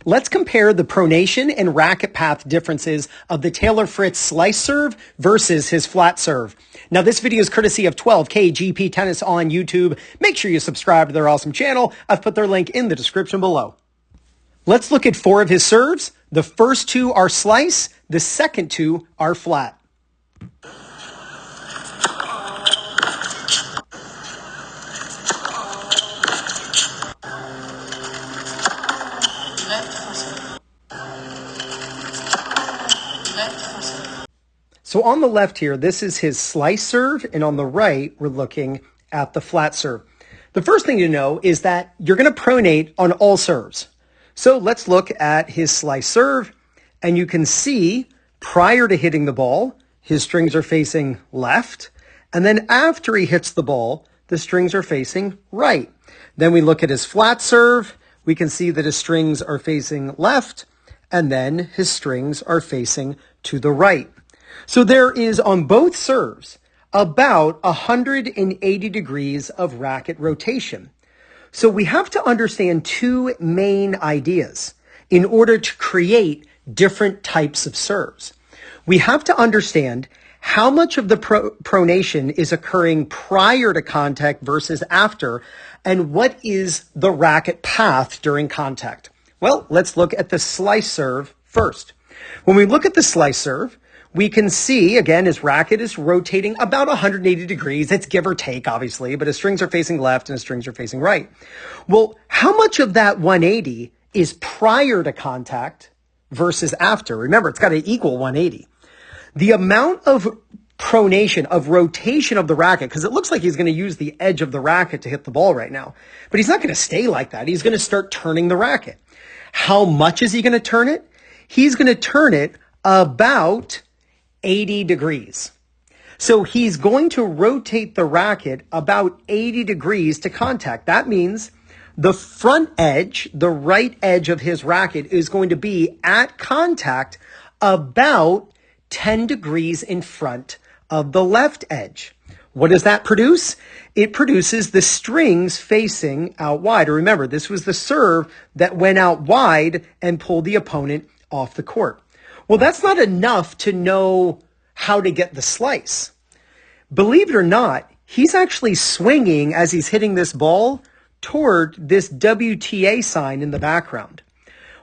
Let's compare the pronation and racket path differences of the Taylor Fritz slice serve versus his flat serve. Now, this video is courtesy of 12K GP Tennis on YouTube. Make sure you subscribe to their awesome channel. I've put their link in the description below. Let's look at 4 of his serves. The first 2 are slice. The second 2 are flat. So on the left here, this is his slice serve, and on the right, we're looking at the flat serve. The first thing to know is that you're going to pronate on all serves. So let's look at his slice serve, and you can see prior to hitting the ball, his strings are facing left, and then after he hits the ball, the strings are facing right. Then we look at his flat serve, we can see that his strings are facing left, and then his strings are facing to the right. So there is on both serves about 180 degrees of racket rotation. So we have to understand 2 main ideas in order to create different types of serves. We have to understand how much of the pronation is occurring prior to contact versus after, and what is the racket path during contact. Well, let's look at the slice serve first. When we look at the slice serve, we can see, again, his racket is rotating about 180 degrees. It's give or take, obviously, but his strings are facing left and his strings are facing right. Well, how much of that 180 is prior to contact versus after? Remember, it's got to equal 180. The amount of pronation, of rotation of the racket, because it looks like he's going to use the edge of the racket to hit the ball right now, but he's not going to stay like that. He's going to start turning the racket. How much is he going to turn it? He's going to turn it about 80 degrees. So he's going to rotate the racket about 80 degrees to contact. That means the front edge, the right edge of his racket, is going to be at contact about 10 degrees in front of the left edge. What does that produce? It produces the strings facing out wide. Remember, this was the serve that went out wide and pulled the opponent off the court. Well, that's not enough to know how to get the slice. Believe it or not, he's actually swinging as he's hitting this ball toward this WTA sign in the background.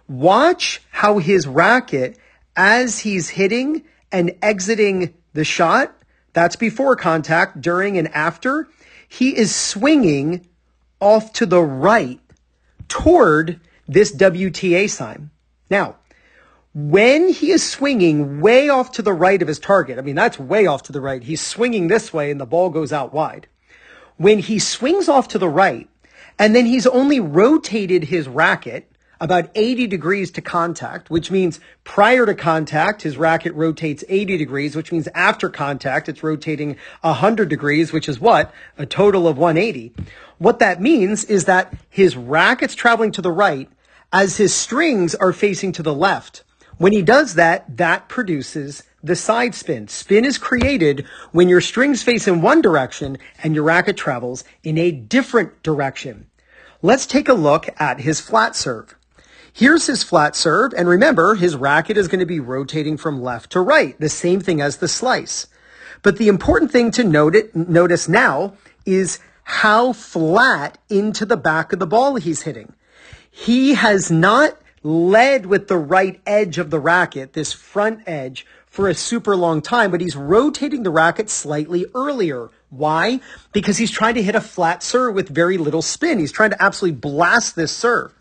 Watch how his racket, as he's hitting and exiting the shot, that's before contact, during and after, he is swinging off to the right toward this WTA sign. Now, when he is swinging way off to the right of his target, I mean, that's way off to the right. He's swinging this way and the ball goes out wide. When he swings off to the right, and then he's only rotated his racket about 80 degrees to contact, which means prior to contact, his racket rotates 80 degrees, which means after contact, it's rotating 100 degrees, which is what? A total of 180. What that means is that his racket's traveling to the right as his strings are facing to the left. When he does that, that produces the side spin. Spin is created when your strings face in one direction and your racket travels in a different direction. Let's take a look at his flat serve. Here's his flat serve, and remember, his racket is going to be rotating from left to right, the same thing as the slice. But the important thing to notice now is how flat into the back of the ball he's hitting. He has not led with the right edge of the racket, this front edge, for a super long time, but he's rotating the racket slightly earlier. Why? Because he's trying to hit a flat serve with very little spin. He's trying to absolutely blast this serve.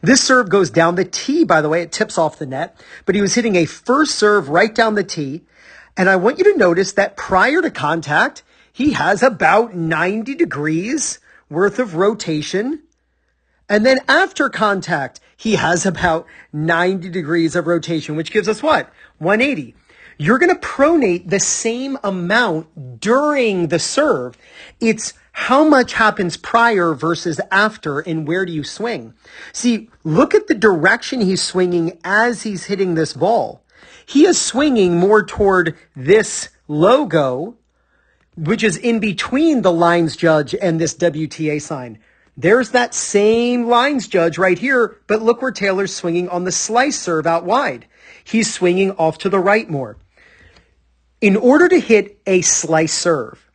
This serve goes down the tee, by the way. It tips off the net, but he was hitting a first serve right down the tee. And I want you to notice that prior to contact, he has about 90 degrees worth of rotation. And then after contact, he has about 90 degrees of rotation, which gives us what? 180. You're going to pronate the same amount during the serve. It's how much happens prior versus after, and where do you swing? See, look at the direction he's swinging as he's hitting this ball. He is swinging more toward this logo, which is in between the lines judge and this WTA sign. There's that same lines judge right here, but look where Taylor's swinging on the slice serve out wide. He's swinging off to the right more. In order to hit a slice serve,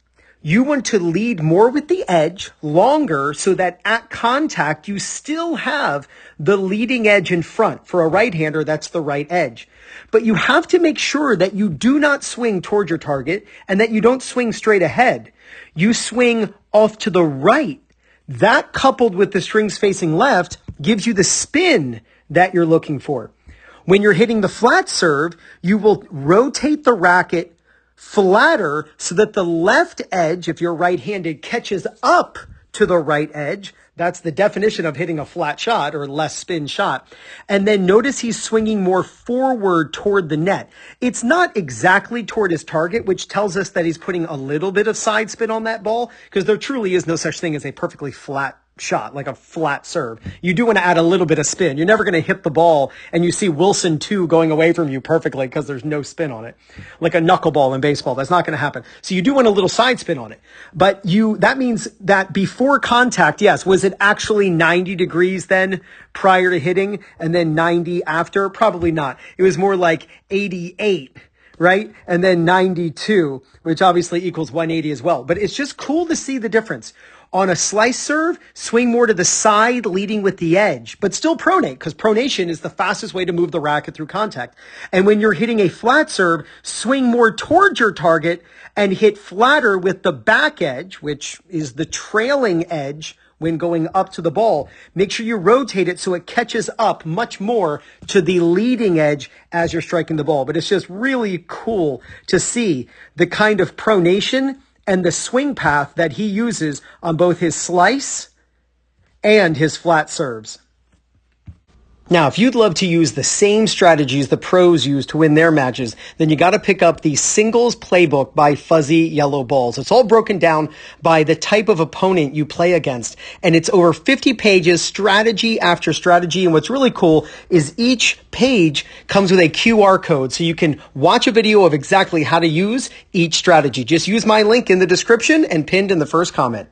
you want to lead more with the edge, longer, so that at contact, you still have the leading edge in front. For a right-hander, that's the right edge. But you have to make sure that you do not swing toward your target and that you don't swing straight ahead. You swing off to the right. That, coupled with the strings facing left, gives you the spin that you're looking for. When you're hitting the flat serve, you will rotate the racket flatter so that the left edge, if you're right-handed, catches up to the right edge. That's the definition of hitting a flat shot or less spin shot. And then notice he's swinging more forward toward the net. It's not exactly toward his target, which tells us that he's putting a little bit of side spin on that ball, because there truly is no such thing as a perfectly flat shot, like a flat serve. You do want to add a little bit of spin. You're never going to hit the ball and you see Wilson 2 going away from you perfectly because there's no spin on it. Like a knuckleball in baseball. That's not going to happen. So you do want a little side spin on it. But that means that before contact, yes, was it actually 90 degrees then prior to hitting and then 90 after? Probably not. It was more like 88. Right? And then 92, which obviously equals 180 as well. But it's just cool to see the difference. On a slice serve, swing more to the side, leading with the edge, but still pronate, because pronation is the fastest way to move the racket through contact. And when you're hitting a flat serve, swing more towards your target and hit flatter with the back edge, which is the trailing edge when going up to the ball. Make sure you rotate it so it catches up much more to the leading edge as you're striking the ball. But it's just really cool to see the kind of pronation and the swing path that he uses on both his slice and his flat serves. Now, if you'd love to use the same strategies the pros use to win their matches, then you got to pick up the Singles Playbook by Fuzzy Yellow Balls. It's all broken down by the type of opponent you play against, and it's over 50 pages, strategy after strategy. And what's really cool is each page comes with a QR code, so you can watch a video of exactly how to use each strategy. Just use my link in the description and pinned in the first comment.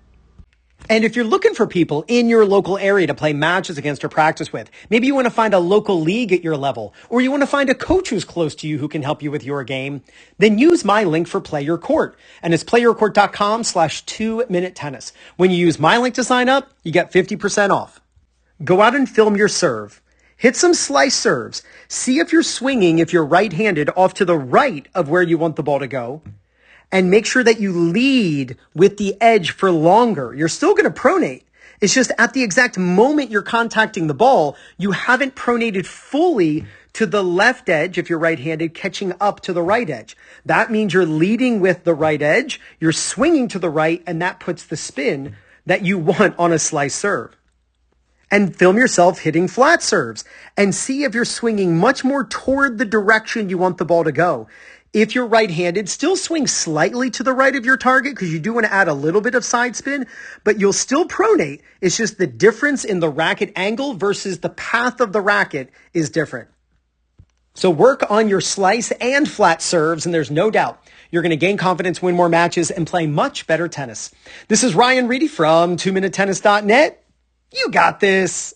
And if you're looking for people in your local area to play matches against or practice with, maybe you want to find a local league at your level, or you want to find a coach who's close to you who can help you with your game, then use my link for PlayYourCourt. And it's playyourcourt.com/2-minute-tennis. When you use my link to sign up, you get 50% off. Go out and film your serve. Hit some slice serves. See if you're swinging, if you're right-handed, off to the right of where you want the ball to go. And make sure that you lead with the edge for longer. You're still going to pronate. It's just at the exact moment you're contacting the ball, you haven't pronated fully to the left edge if you're right-handed, catching up to the right edge. That means you're leading with the right edge, you're swinging to the right, and that puts the spin that you want on a slice serve. And film yourself hitting flat serves and see if you're swinging much more toward the direction you want the ball to go. If you're right-handed, still swing slightly to the right of your target because you do want to add a little bit of side spin, but you'll still pronate. It's just the difference in the racket angle versus the path of the racket is different. So work on your slice and flat serves, and there's no doubt you're going to gain confidence, win more matches, and play much better tennis. This is Ryan Reedy from 2minutetennis.net. You got this.